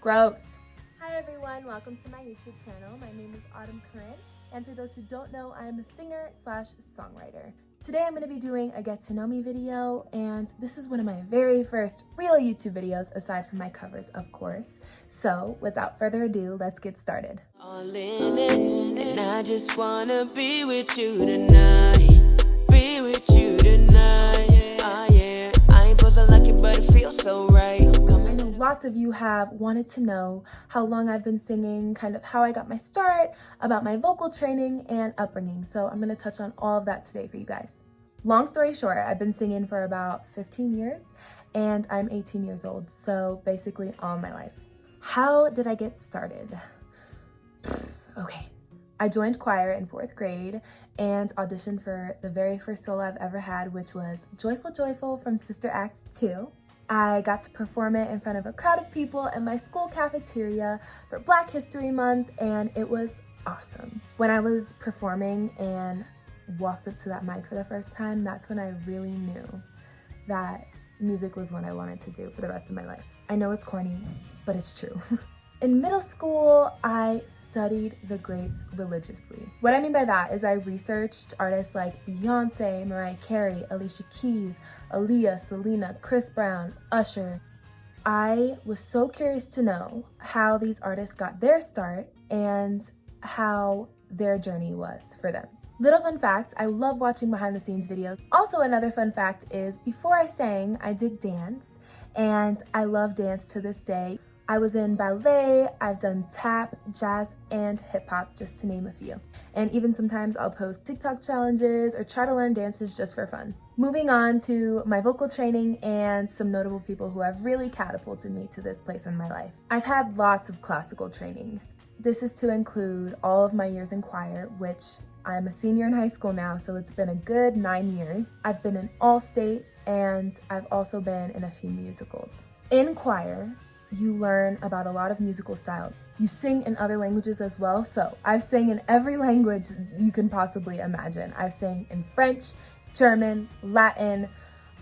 Gross. Hi everyone, welcome to my YouTube channel. My name is Corin, and for those who don't know, I am a singer slash songwriter. Today I'm going to be doing a get to know me video, and this is one of my very first real YouTube videos aside from my covers, of course. So without further ado, let's get started. All in it, and I just wanna be with you tonight. Be with you tonight. Oh yeah, I ain't supposed to like it, but it feels so right. I know lots of you have wanted to know how long I've been singing, kind of how I got my start, about my vocal training and upbringing. So I'm going to touch on all of that today for you guys. Long story short, I've been singing for about 15 years and I'm 18 years old. So basically all my life. How did I get started? Okay. I joined choir in 4th grade and auditioned for the very first solo I've ever had, which was Joyful Joyful from Sister Act 2. I got to perform it in front of a crowd of people in my school cafeteria for Black History Month, and it was awesome. When I was performing and walked up to that mic for the first time, that's when I really knew that music was what I wanted to do for the rest of my life. I know it's corny, but it's true. In middle school, I studied the greats religiously. What I mean by that is I researched artists like Beyonce, Mariah Carey, Alicia Keys, Aaliyah, Selena, Chris Brown, Usher. I was so curious to know how these artists got their start and how their journey was for them. Little fun fact, I love watching behind the scenes videos. Also, another fun fact is before I sang, I did dance, and I love dance to this day. I was in ballet, I've done tap, jazz, and hip hop, just to name a few. And even sometimes I'll post TikTok challenges or try to learn dances just for fun. Moving on to my vocal training and some notable people who have really catapulted me to this place in my life. I've had lots of classical training. This is to include all of my years in choir, which I'm a senior in high school now, so it's been a good 9 years. I've been in All-State, and I've also been in a few musicals. In choir, you learn about a lot of musical styles. You sing in other languages as well, so I've sang in every language you can possibly imagine. I've sang in French, German, Latin,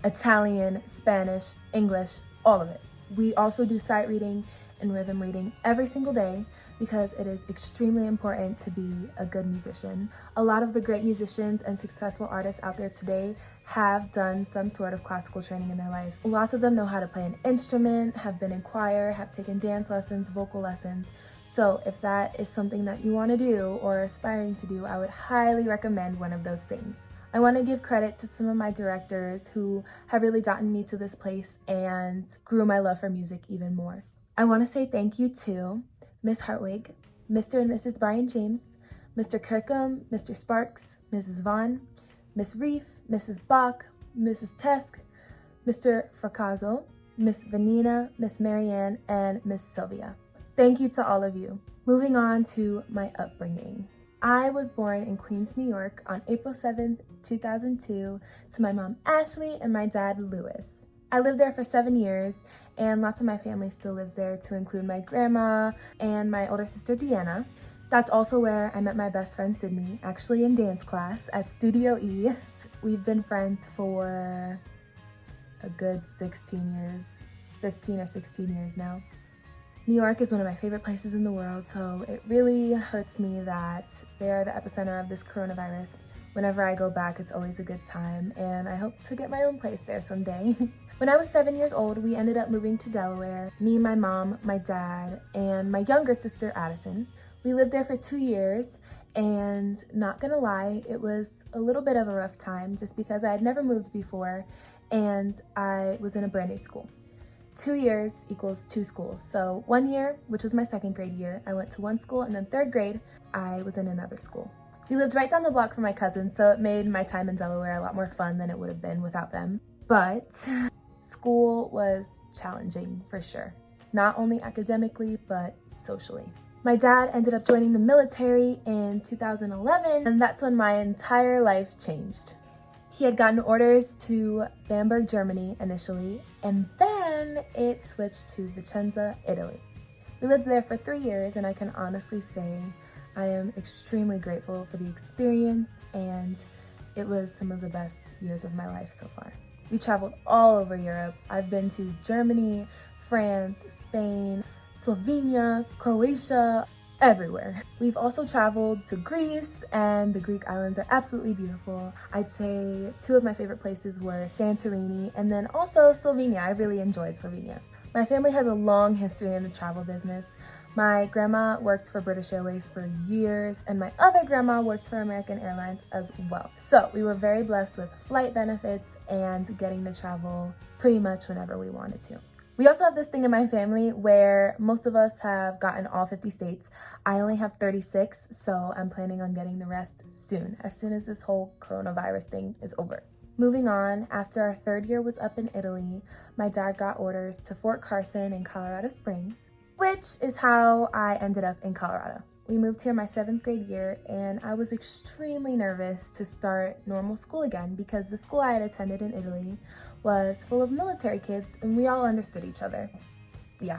Italian, Spanish, English, all of it. We also do sight reading and rhythm reading every single day because it is extremely important to be a good musician. A lot of the great musicians and successful artists out there today have done some sort of classical training in their life. Lots of them know how to play an instrument, have been in choir, have taken dance lessons, vocal lessons. So if that is something that you want to do or are aspiring to do, I would highly recommend one of those things. I want to give credit to some of my directors who have really gotten me to this place and grew my love for music even more. I want to say thank you to Miss Hartwig, Mr. and Mrs. Brian James, Mr. Kirkham, Mr. Sparks, Mrs. Vaughn, Miss Reef, Mrs. Bach, Mrs. Tesk, Mr. Fracazo, Miss Vanina, Miss Marianne, and Miss Sylvia. Thank you to all of you. Moving on to my upbringing. I was born in Queens, New York on April 7th, 2002 to my mom Ashley and my dad Lewis. I lived there for 7 years, and lots of my family still lives there, to include my grandma and my older sister Deanna. That's also where I met my best friend Sydney, actually in dance class at Studio E. We've been friends for a good 16 years, 15 or 16 years now. New York is one of my favorite places in the world, so it really hurts me that they are the epicenter of this coronavirus. Whenever I go back, it's always a good time, and I hope to get my own place there someday. When I was 7 years old, we ended up moving to Delaware. Me, my mom, my dad, and my younger sister Addison. We lived there for 2 years, and not gonna lie, it was a little bit of a rough time just because I had never moved before and I was in a brand new school. 2 years equals 2 schools. So 1 year, which was my 2nd grade year, I went to one school, and then 3rd grade, I was in another school. We lived right down the block from my cousins, so it made my time in Delaware a lot more fun than it would have been without them. But school was challenging for sure, not only academically, but socially. My dad ended up joining the military in 2011, and that's when my entire life changed. He had gotten orders to Bamberg, Germany initially, and then it switched to Vicenza, Italy. We lived there for 3 years, and I can honestly say I am extremely grateful for the experience, and it was some of the best years of my life so far. We traveled all over Europe. I've been to Germany, France, Spain, Slovenia, Croatia, everywhere. We've also traveled to Greece, and the Greek islands are absolutely beautiful. I'd say two of my favorite places were Santorini and then also Slovenia. I really enjoyed Slovenia. My family has a long history in the travel business. My grandma worked for British Airways for years, and my other grandma worked for American Airlines as well. So we were very blessed with flight benefits and getting to travel pretty much whenever we wanted to. We also have this thing in my family where most of us have gotten all 50 states. I only have 36, so I'm planning on getting the rest soon as this whole coronavirus thing is over. Moving on, after our third year was up in Italy, my dad got orders to Fort Carson in Colorado Springs, which is how I ended up in Colorado. We moved here my 7th grade year, and I was extremely nervous to start normal school again because the school I had attended in Italy was full of military kids and we all understood each other. Yeah.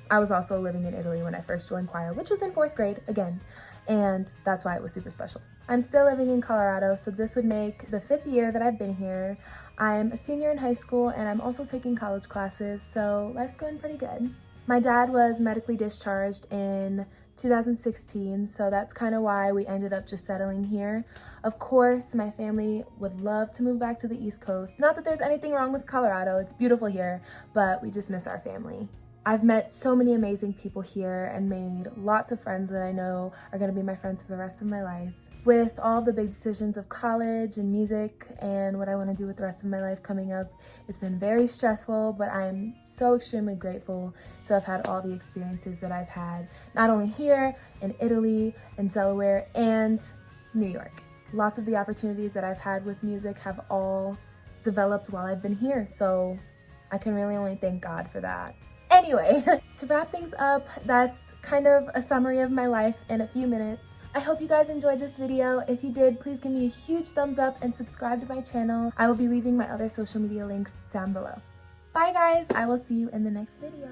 I was also living in Italy when I first joined choir, which was in 4th grade again, and that's why it was super special. I'm still living in Colorado, so this would make the 5th year that I've been here. I'm a senior in high school and I'm also taking college classes, so life's going pretty good. My dad was medically discharged in 2016, so that's kind of why we ended up just settling here. Of course, my family would love to move back to the East Coast. Not that there's anything wrong with Colorado, it's beautiful here, but we just miss our family. I've met so many amazing people here and made lots of friends that I know are going to be my friends for the rest of my life. With all the big decisions of college and music and what I want to do with the rest of my life coming up, it's been very stressful, but I'm so extremely grateful to have had all the experiences that I've had, not only here, in Italy, in Delaware, and New York. Lots of the opportunities that I've had with music have all developed while I've been here, so I can really only thank God for that. Anyway, to wrap things up, that's kind of a summary of my life in a few minutes. I hope you guys enjoyed this video. If you did, please give me a huge thumbs up and subscribe to my channel. I will be leaving my other social media links down below. Bye guys, I will see you in the next video.